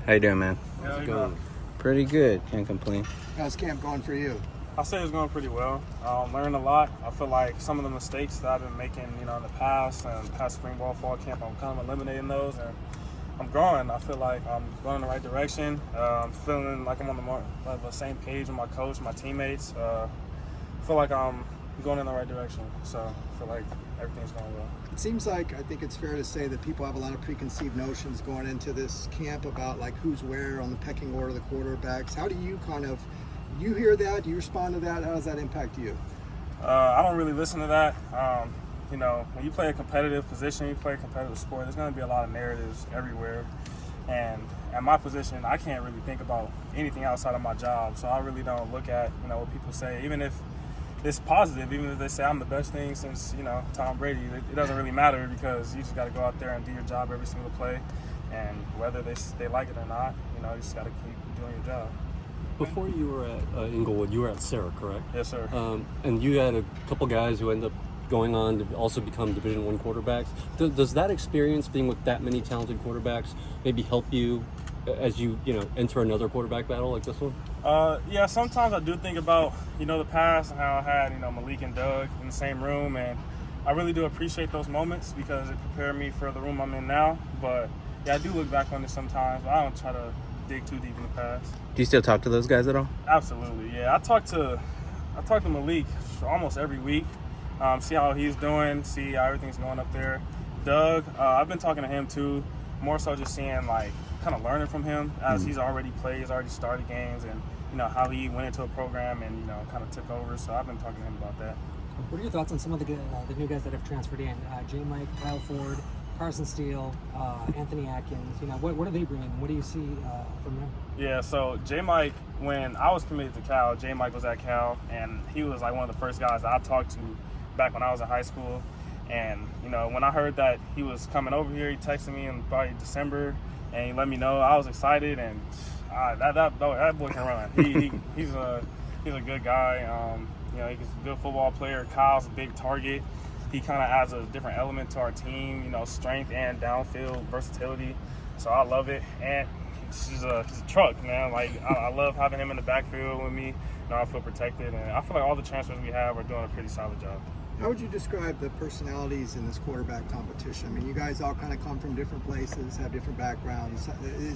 How you doing, man? How's it going? Pretty good. Can't complain. How's camp going for you? I'll say it's going pretty well. Learned a lot. I feel like some of the mistakes that I've been making, in the past and past spring ball, fall camp, I'm kind of eliminating those, and I'm growing. I feel like I'm going in the right direction. I'm feeling like I'm on the same page with my coach, my teammates. I feel like I'm going in the right direction. So I feel like everything's going well. It seems like, I think it's fair to say that people have a lot of preconceived notions going into this camp about like who's where on the pecking order of the quarterbacks. How do you you hear that? Do you respond to that? How does that impact you? I don't really listen to that. When you play a competitive position, you play a competitive sport, there's going to be a lot of narratives everywhere. And at my position, I can't really think about anything outside of my job. So I really don't look at, what people say. Even if it's positive, even if they say I'm the best thing since, Tom Brady, it doesn't really matter because you just got to go out there and do your job every single play. And whether they like it or not, you just got to keep doing your job. Before you were at Inglewood, you were at Sarah, correct? Yes, sir. And you had a couple guys who ended up going on to also become Division I quarterbacks. Does that experience, being with that many talented quarterbacks, maybe help you as you enter another quarterback battle like this one? Yeah, sometimes I do think about the past and how I had Malik and Doug in the same room, and I really do appreciate those moments because it prepared me for the room I'm in now. But yeah, I do look back on it sometimes, but I don't try to dig too deep in the past. Do you still talk to those guys at all? Absolutely, yeah. I talk to Malik almost every week. See how he's doing, see how everything's going up there. Doug, I've been talking to him too, more so just seeing kind of learning from him as he's already played, he's already started games, and how he went into a program and kind of took over. So I've been talking to him about that. What are your thoughts on some of the new guys that have transferred in? J. Mike, Kyle Ford, Carson Steele, Anthony Atkins. What are they bringing? What do you see from them? Yeah, so J. Mike, when I was committed to Cal, J. Mike was at Cal, and he was one of the first guys that I talked to back when I was in high school. And when I heard that he was coming over here, he texted me in probably December, and he let me know. I was excited, and that boy can run. He's a good guy. He's a good football player. Kyle's a big target. He kind of adds a different element to our team, strength and downfield versatility. So I love it. And he's a truck, man. I love having him in the backfield with me. I feel protected. And I feel like all the transfers we have are doing a pretty solid job. How would you describe the personalities in this quarterback competition? I mean, you guys all kind of come from different places, have different backgrounds.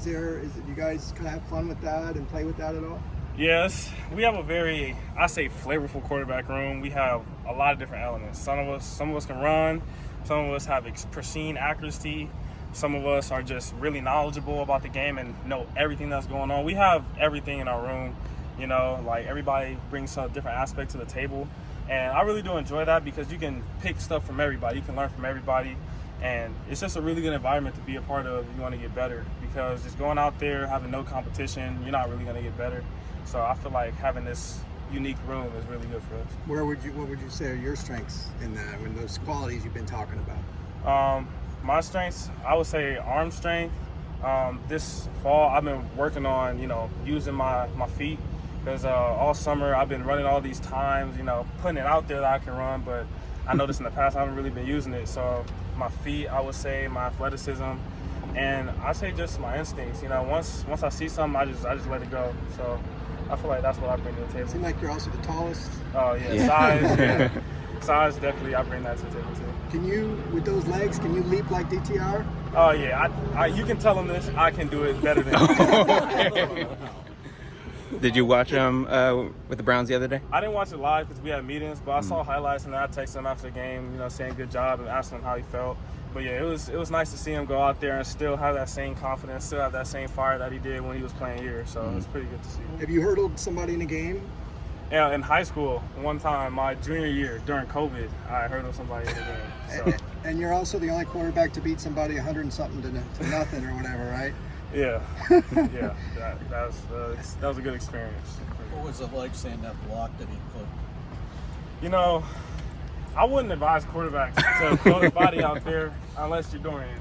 You guys kind of have fun with that and play with that at all? Yes, we have a very, I say, flavorful quarterback room. We have a lot of different elements. Some of us can run. Some of us have pristine accuracy. Some of us are just really knowledgeable about the game and know everything that's going on. We have everything in our room. Everybody brings some different aspect to the table. And I really do enjoy that because you can pick stuff from everybody. You can learn from everybody. And it's just a really good environment to be a part of if you want to get better. Because just going out there, having no competition, you're not really going to get better. So I feel like having this unique room is really good for us. What would you say are your strengths in that, when those qualities you've been talking about? My strengths, I would say arm strength. This fall, I've been working on, using my feet. Because all summer I've been running all these times, putting it out there that I can run, but I noticed in the past I haven't really been using it. So my feet, I would say, my athleticism, and I say just my instincts. Once I see something, I just let it go. So I feel like that's what I bring to the table. Seems like you're also the tallest. Oh yeah, size. Yeah. Size, definitely, I bring that to the table too. Can you, with those legs, can you leap like DTR? Oh yeah, you can tell them this. I can do it better than Okay. Did you watch him with the Browns the other day? I didn't watch it live because we had meetings, but I saw highlights and then I texted him after the game, saying good job and asking him how he felt. But yeah, it was nice to see him go out there and still have that same confidence, still have that same fire that he did when he was playing here. So it was pretty good to see. Have you hurdled somebody in a game? Yeah, in high school, one time, my junior year during COVID, I hurdled somebody in the game. So. And you're also the only quarterback to beat somebody 100 and something to nothing or whatever, right? Yeah, yeah, that was a good experience. What was it like seeing that block that he put? I wouldn't advise quarterbacks to throw their body out there unless you're Dorian.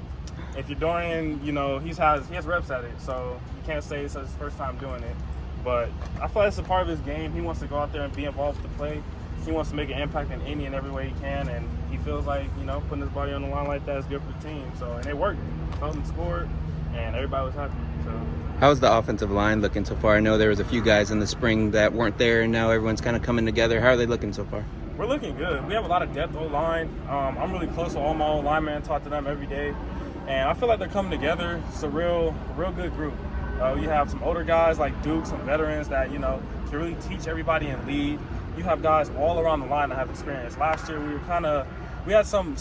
If you're Dorian, he has reps at it, so you can't say it's his first time doing it. But I feel like it's a part of his game. He wants to go out there and be involved with the play. He wants to make an impact in any and every way he can, and he feels like, putting his body on the line like that is good for the team. So, and it worked. Felton scored, and everybody was happy. So. How's the offensive line looking so far? I know there was a few guys in the spring that weren't there, and now everyone's kind of coming together. How are they looking so far? We're looking good. We have a lot of depth O-line. I'm really close to all my O-linemen, talk to them every day. And I feel like they're coming together. It's a real good group. You have some older guys like Duke, some veterans that, you know, can really teach everybody and lead. You have guys all around the line that have experience. Last year we had some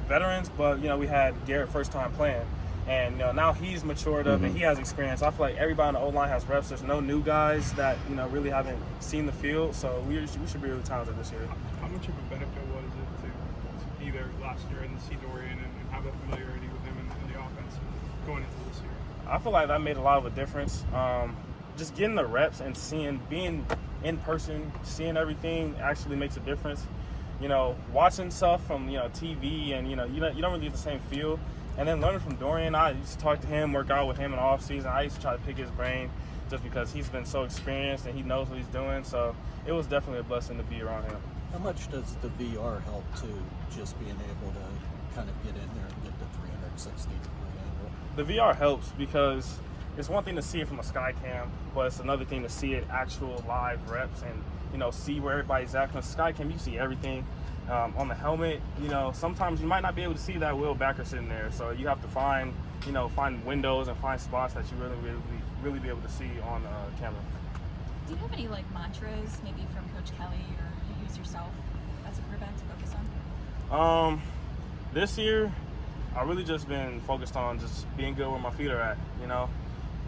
veterans, but, you know, we had Garrett first time playing. And, you know, now he's matured up and he has experience. I feel like everybody on the O-line has reps. There's no new guys that, you know, really haven't seen the field. So we should be really talented this year. How much of a benefit was it to be there last year and see Dorian and have that familiarity with him in the offense going into this year? I feel like that made a lot of a difference. Just getting the reps and being in person, seeing everything actually makes a difference. You know, watching stuff from, you know, TV and, you know, you don't really get the same feel. And then learning from Dorian, I used to talk to him, work out with him in the off season. I used to try to pick his brain just because he's been so experienced and he knows what he's doing. So it was definitely a blessing to be around him. How much does the VR help too, just being able to kind of get in there and get the 360 degree angle? The VR helps because it's one thing to see it from a sky cam, but it's another thing to see it actual live reps and, you know, see where everybody's at. Because sky cam, you see everything. On the helmet, you know, sometimes you might not be able to see that wheel backer sitting there. So you have to find windows and find spots that you really be able to see on camera. Do you have any like mantras, maybe from Coach Kelly, or you use yourself as a quarterback to focus on? This year, I've really just been focused on just being good where my feet are at. You know,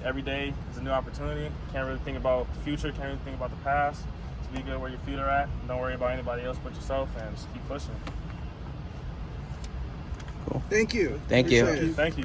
every day is a new opportunity. Can't really think about the future. Can't really think about the past. Just be good where your feet are at. Don't worry about anybody else but yourself, and just keep pushing. Cool. Thank you. Thank you. Appreciate it. Thank you.